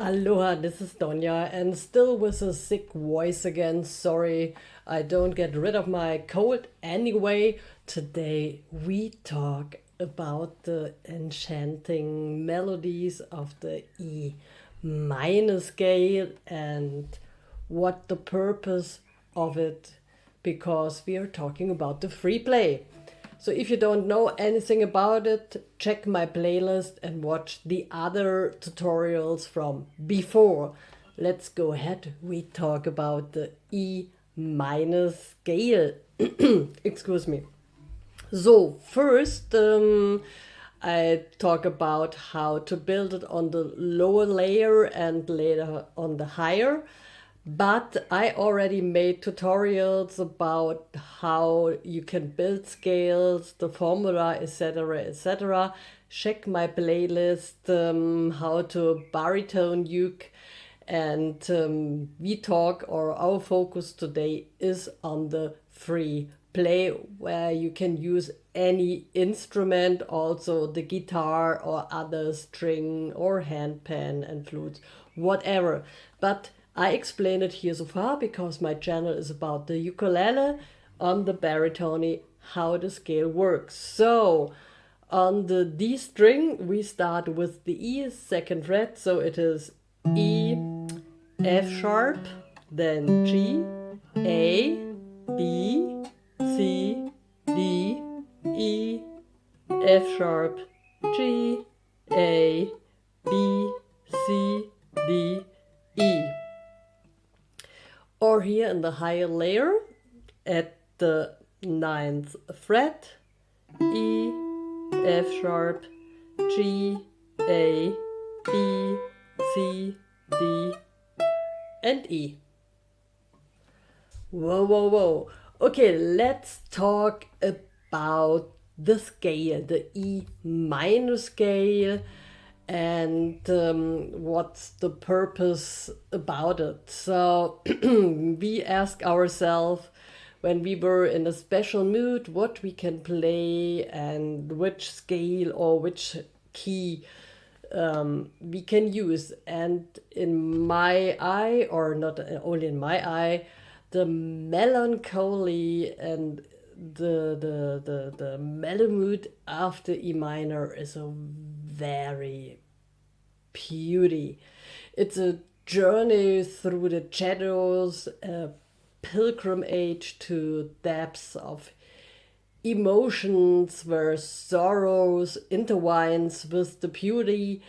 Aloha, this is Donya, and still with a sick voice again. Sorry, I don't get rid of my cold anyway. Today we talk about the enchanting melodies of the E minor scale and what the purpose of it, because we are talking about the free play. So if you don't know anything about it, check my playlist and watch the other tutorials from before. Let's go ahead. We talk about the E minor scale. Excuse me. So first, I talk about how to build it on the lower layer and later on the higher. But I already made tutorials about how you can build scales, the formula, etc., etc. Check my playlist, how to baritone uke, and we talk, or our focus today is on the free play, where you can use any instrument, also the guitar or other string or handpan and flutes, whatever. But I explain it here so far because my channel is about the ukulele on the baritone, how the scale works. So on the D string, we start with the E second fret. So it is E, F sharp, then G, A, B, C, D, E, F sharp, G, A, B, C, D, E. Or here in the higher layer at the ninth fret, E, F sharp, G, A, B, C, D, and E. Whoa, whoa, whoa. Okay, let's talk about the scale, the E minor scale, and what's the purpose about it. So we ask ourselves when we were in a special mood what we can play and which scale or which key we can use. And in my eye, or not only in my eye, the melancholy and the mellow mood after E minor is a very beauty. It's a journey through the shadows, a pilgrimage to depths of emotions where sorrows intertwines with the beauty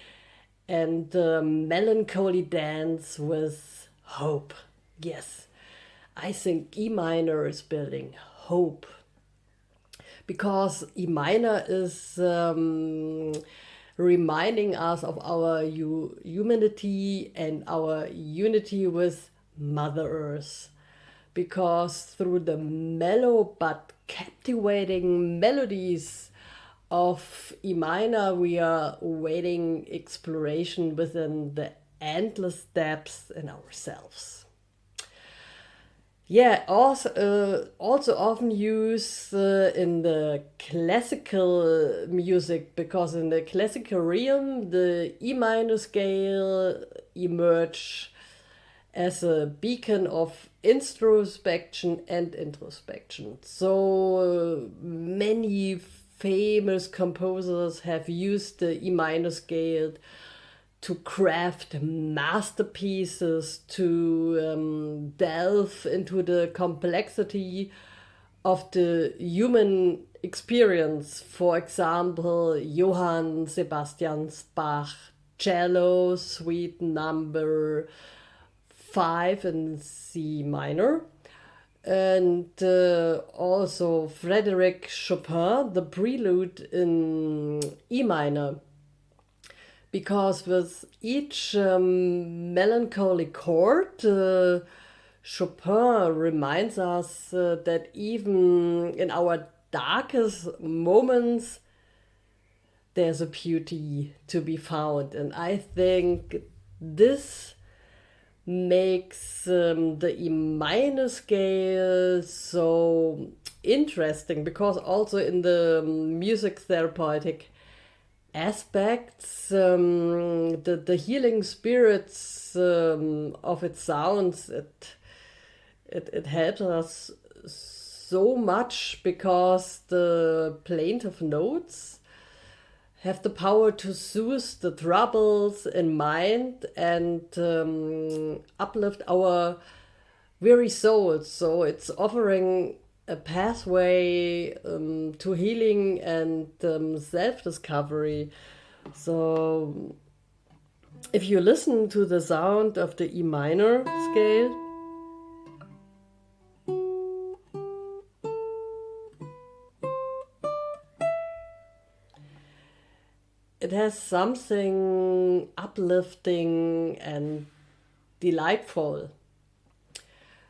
and the melancholy dance with hope. Yes, I think E minor is building hope, because E minor is reminding us of our humanity and our unity with Mother Earth. Because through the mellow but captivating melodies of E minor, we are waiting exploration within the endless depths in ourselves. Yeah, also often used in the classical music, because in the classical realm, the E minor scale emerged as a beacon of introspection and introspection. So many famous composers have used the E minor scale to craft masterpieces, to delve into the complexity of the human experience. For example, Johann Sebastian Bach, cello, suite number 5 in C minor. And also Frédéric Chopin, the prelude in E minor. Because with each melancholy chord, Chopin reminds us that even in our darkest moments, there's a beauty to be found. And I think this makes the E minor scale so interesting, because also in the music therapeutic aspects, the healing spirits of its sounds. It helps us so much because the plaintive notes have the power to soothe the troubles in mind and uplift our very soul. So it's offering a pathway to healing and self-discovery. So if you listen to the sound of the E minor scale, it has something uplifting and delightful.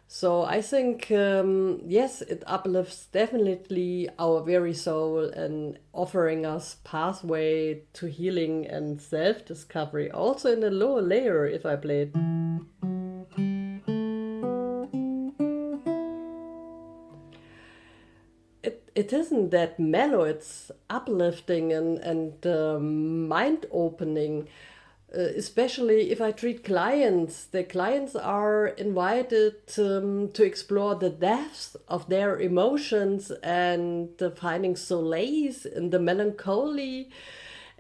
So I think, yes, it uplifts definitely our very soul and offering us pathway to healing and self-discovery. Also in the lower layer, if I play it. It isn't that mellow, it's uplifting and mind-opening. Especially if I treat clients, the clients are invited to explore the depths of their emotions and finding solace in the melancholy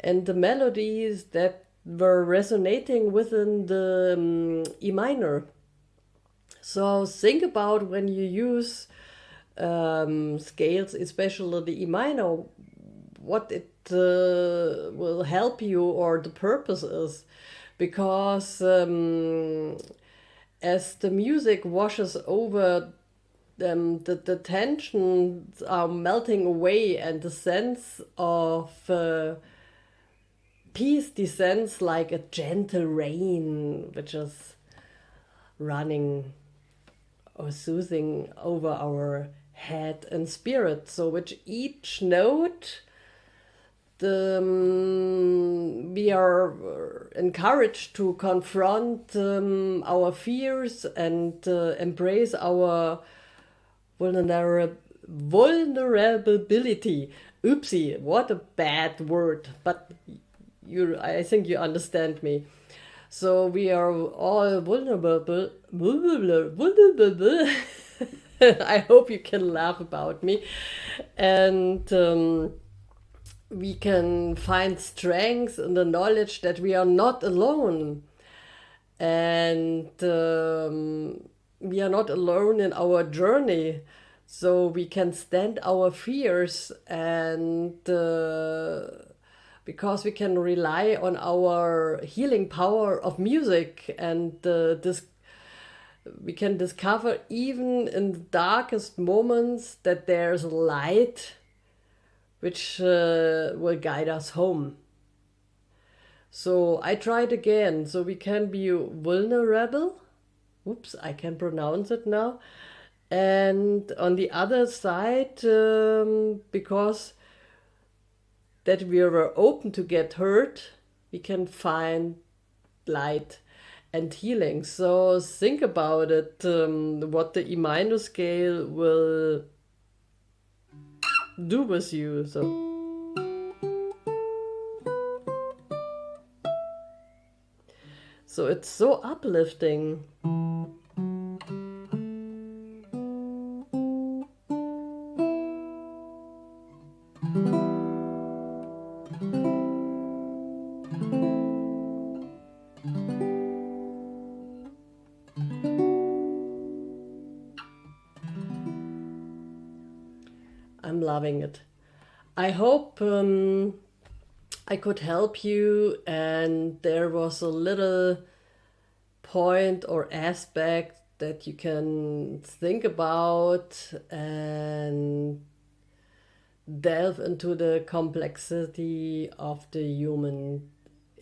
and the melodies that were resonating within the E minor. So think about when you use scales, especially the E minor, what it will help you or the purpose is, because as the music washes over, the tensions are melting away and the sense of peace descends like a gentle rain which is running or soothing over our head and spirit. So with each note we are encouraged to confront our fears and embrace our vulnerability. Oopsie, what a bad word, but I think you understand me. So we are all vulnerable. I hope you can laugh about me. And we can find strength in the knowledge that we are not alone. And we are not alone in our journey. So we can stand our fears and because we can rely on our healing power of music and we can discover even in the darkest moments that there's light which will guide us home. So I tried again. So we can be vulnerable. Oops, I can pronounce it now. And on the other side, because that we were open to get hurt, we can find light and healing. So think about it, what the E minor scale will do with you. So it's so uplifting. I'm loving it. I hope I could help you and there was a little point or aspect that you can think about and delve into the complexity of the human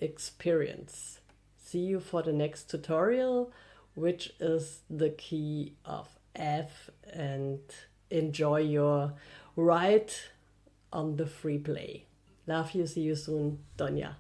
experience. See you for the next tutorial, which is the key of F, and enjoy your ride on the free play. Love you, see you soon, Donya.